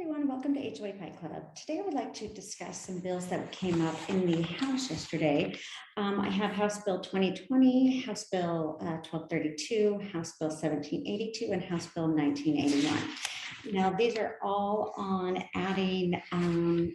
everyone, welcome to HOA Pie Club. Today I would like to discuss some bills that came up in the House yesterday. I have House Bill 2020, House Bill 1232, House Bill 1782, and House Bill 1981. Now these are all on adding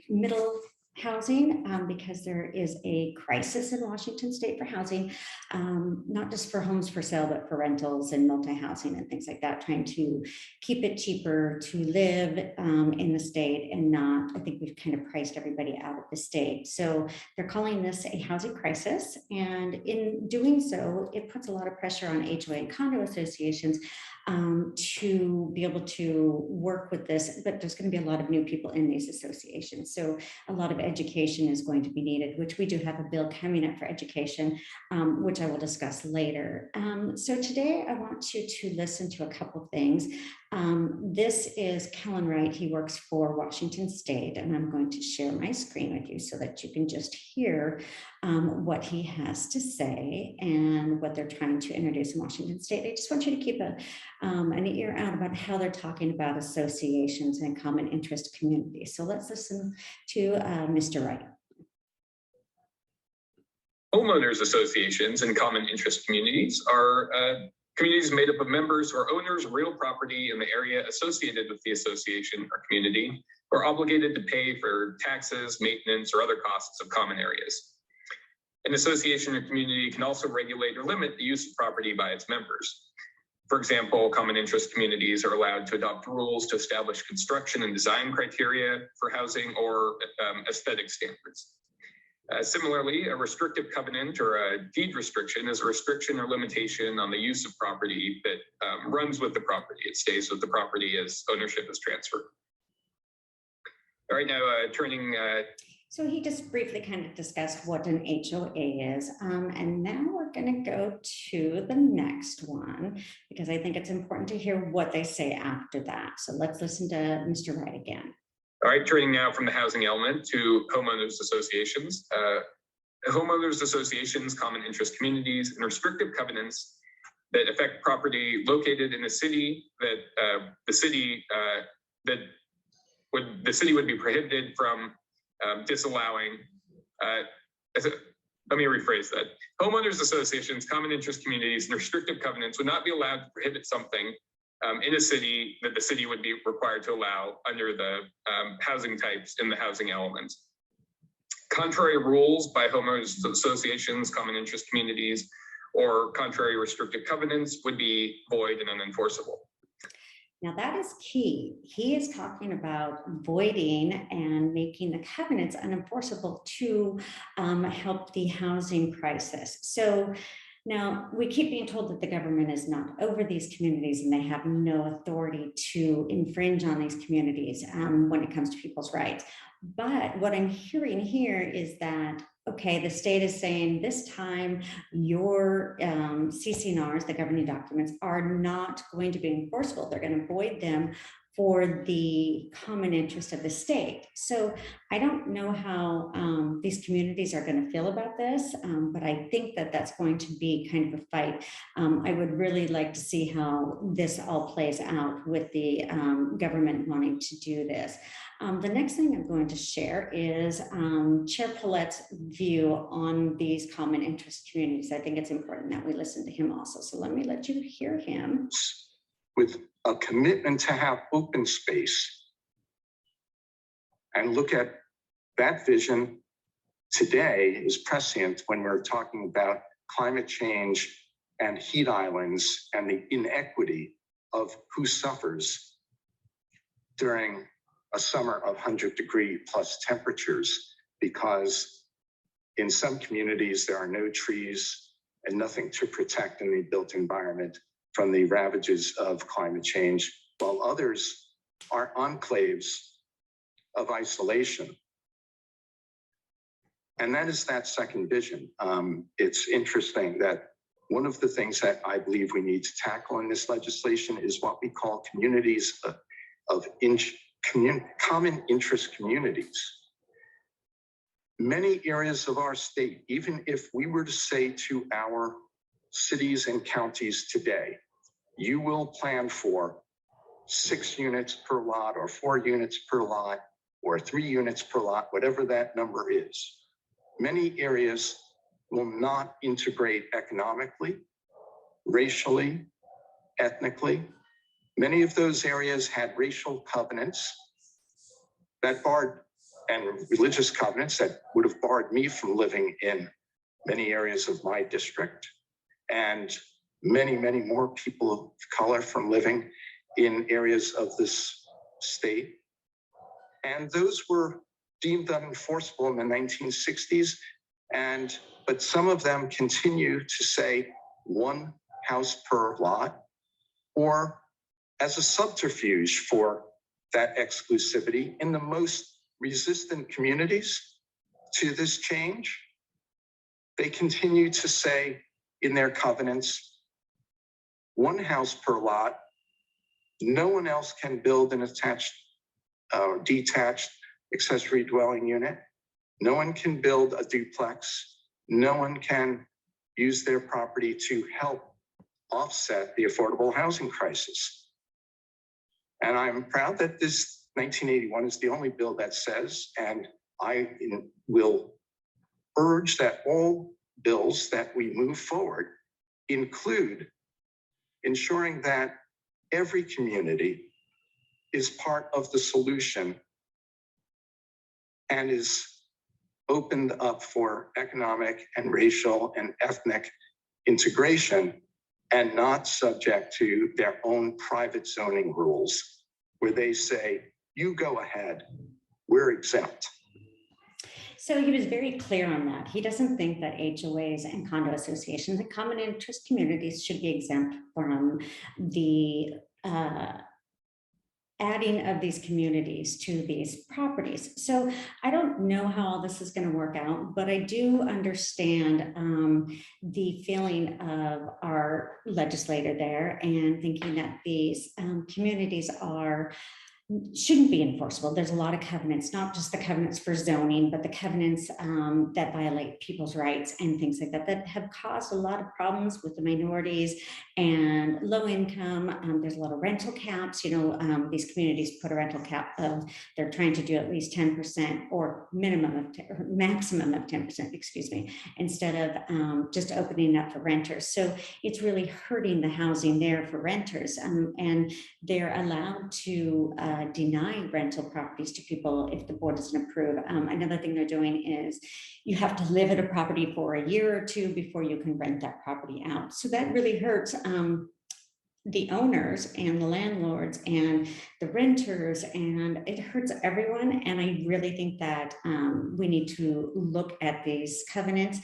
middle housing because there is a crisis in Washington state for housing, not just for homes for sale, but for rentals and multi-housing and things like that, trying to keep it cheaper to live in the state and not, I think we've kind of priced everybody out of the state. So they're calling this a housing crisis. And in doing so, it puts a lot of pressure on HOA and condo associations to be able to work with this, but there's going to be a lot of new people in these associations. So a lot of education is going to be needed, which we do have a bill coming up for education, which I will discuss later. So today I want you to listen to a couple of things. This is Kellen Wright. He works for Washington State, and I'm going to share my screen with you so that you can just hear what he has to say and what they're trying to introduce in Washington State. I just want you to keep an ear out about how they're talking about associations and common interest communities. So let's listen to Mr. Wright. Homeowners associations and common interest communities are communities made up of members or owners of real property in the area associated with the association or community, who are obligated to pay for taxes, maintenance, or other costs of common areas. An association or community can also regulate or limit the use of property by its members. For example, common interest communities are allowed to adopt rules to establish construction and design criteria for housing or aesthetic standards. Similarly, a restrictive covenant or a deed restriction is a restriction or limitation on the use of property that runs with the property. It stays with the property as ownership is transferred. All right, now turning. So he just briefly kind of discussed what an HOA is. And now we're going to go to the next one, because I think it's important to hear what they say after that. So let's listen to Mr. Wright again. All right, turning now from the housing element to homeowners associations. Homeowners associations, common interest communities, and restrictive covenants that affect property located in a city that the city would be prohibited from disallowing. Let me rephrase that. Homeowners associations, common interest communities, and restrictive covenants would not be allowed to prohibit something in a city that the city would be required to allow under the housing types in the housing element. Contrary rules by homeowners associations, common interest communities, or contrary restrictive covenants would be void and unenforceable. Now that is key. He is talking about voiding and making the covenants unenforceable to help the housing crisis. So now we keep being told that the government is not over these communities and they have no authority to infringe on these communities when it comes to people's rights. But what I'm hearing here is that, okay, the state is saying this time your CC&Rs, the governing documents, are not going to be enforceable. They're going to void them for the common interest of the state. So I don't know how these communities are going to feel about this, but I think that that's going to be kind of a fight. I would really like to see how this all plays out with the government wanting to do this. The next thing I'm going to share is Chair Paulette's view on these common interest communities. I think it's important that we listen to him also. So let me let you hear him. With a commitment to have open space and look at that vision today is prescient when we're talking about climate change and heat islands and the inequity of who suffers during a summer of 100-degree plus temperatures, because in some communities there are no trees and nothing to protect in the built environment from the ravages of climate change, while others are enclaves of isolation. And that is that second vision. It's interesting that one of the things that I believe we need to tackle in this legislation is what we call communities of common interest communities. Many areas of our state, even if we were to say to our cities and counties today, you will plan for 6 units per lot or 4 units per lot or 3 units per lot, whatever that number is. Many areas will not integrate economically, racially, ethnically. Many of those areas had racial covenants that barred, and religious covenants that would have barred me from living in many areas of my district, and many, many more people of color from living in areas of this state. And those were deemed unenforceable in the 1960s. But some of them continue to say 1 house per lot, or as a subterfuge for that exclusivity in the most resistant communities to this change. They continue to say in their covenants, 1 house per lot, no one else can build an attached or detached accessory dwelling unit. No one can build a duplex. No one can use their property to help offset the affordable housing crisis. And I'm proud that this 1981 is the only bill that says, and I will urge that all bills that we move forward include ensuring that every community is part of the solution and is opened up for economic and racial and ethnic integration, and not subject to their own private zoning rules, where they say, you go ahead, we're exempt. So he was very clear on that. He doesn't think that HOAs and condo associations and common interest communities should be exempt from the adding of these communities to these properties. So I don't know how all this is going to work out, but I do understand the feeling of our legislator there and thinking that these communities shouldn't be enforceable. There's a lot of covenants, not just the covenants for zoning, but the covenants that violate people's rights and things like that, that have caused a lot of problems with the minorities and low income. There's a lot of rental caps. These communities put a rental cap of, they're trying to do at least 10% or maximum of 10%, excuse me, instead of just opening up for renters. So it's really hurting the housing there for renters. And they're allowed to deny rental properties to people if the board doesn't approve. Another thing they're doing is you have to live at a property for a year or 2 before you can rent that property out. So that really hurts the owners and the landlords and the renters, and it hurts everyone. And I really think that we need to look at these covenants.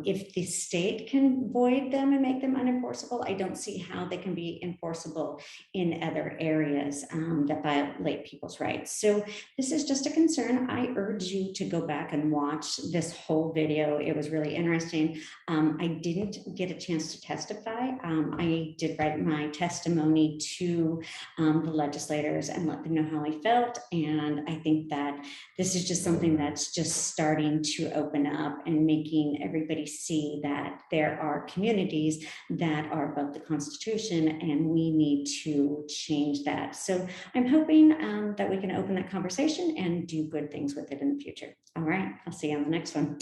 If the state can void them and make them unenforceable, I don't see how they can be enforceable in other areas that violate people's rights. So this is just a concern. I urge you to go back and watch this whole video. It was really interesting. I didn't get a chance to testify. I did write my testimony to the legislators and let them know how I felt. And I think that this is just something that's just starting to open up and making everybody see that there are communities that are above the Constitution, and we need to change that. So I'm hoping that we can open that conversation and do good things with it in the future. All right, I'll see you on the next one.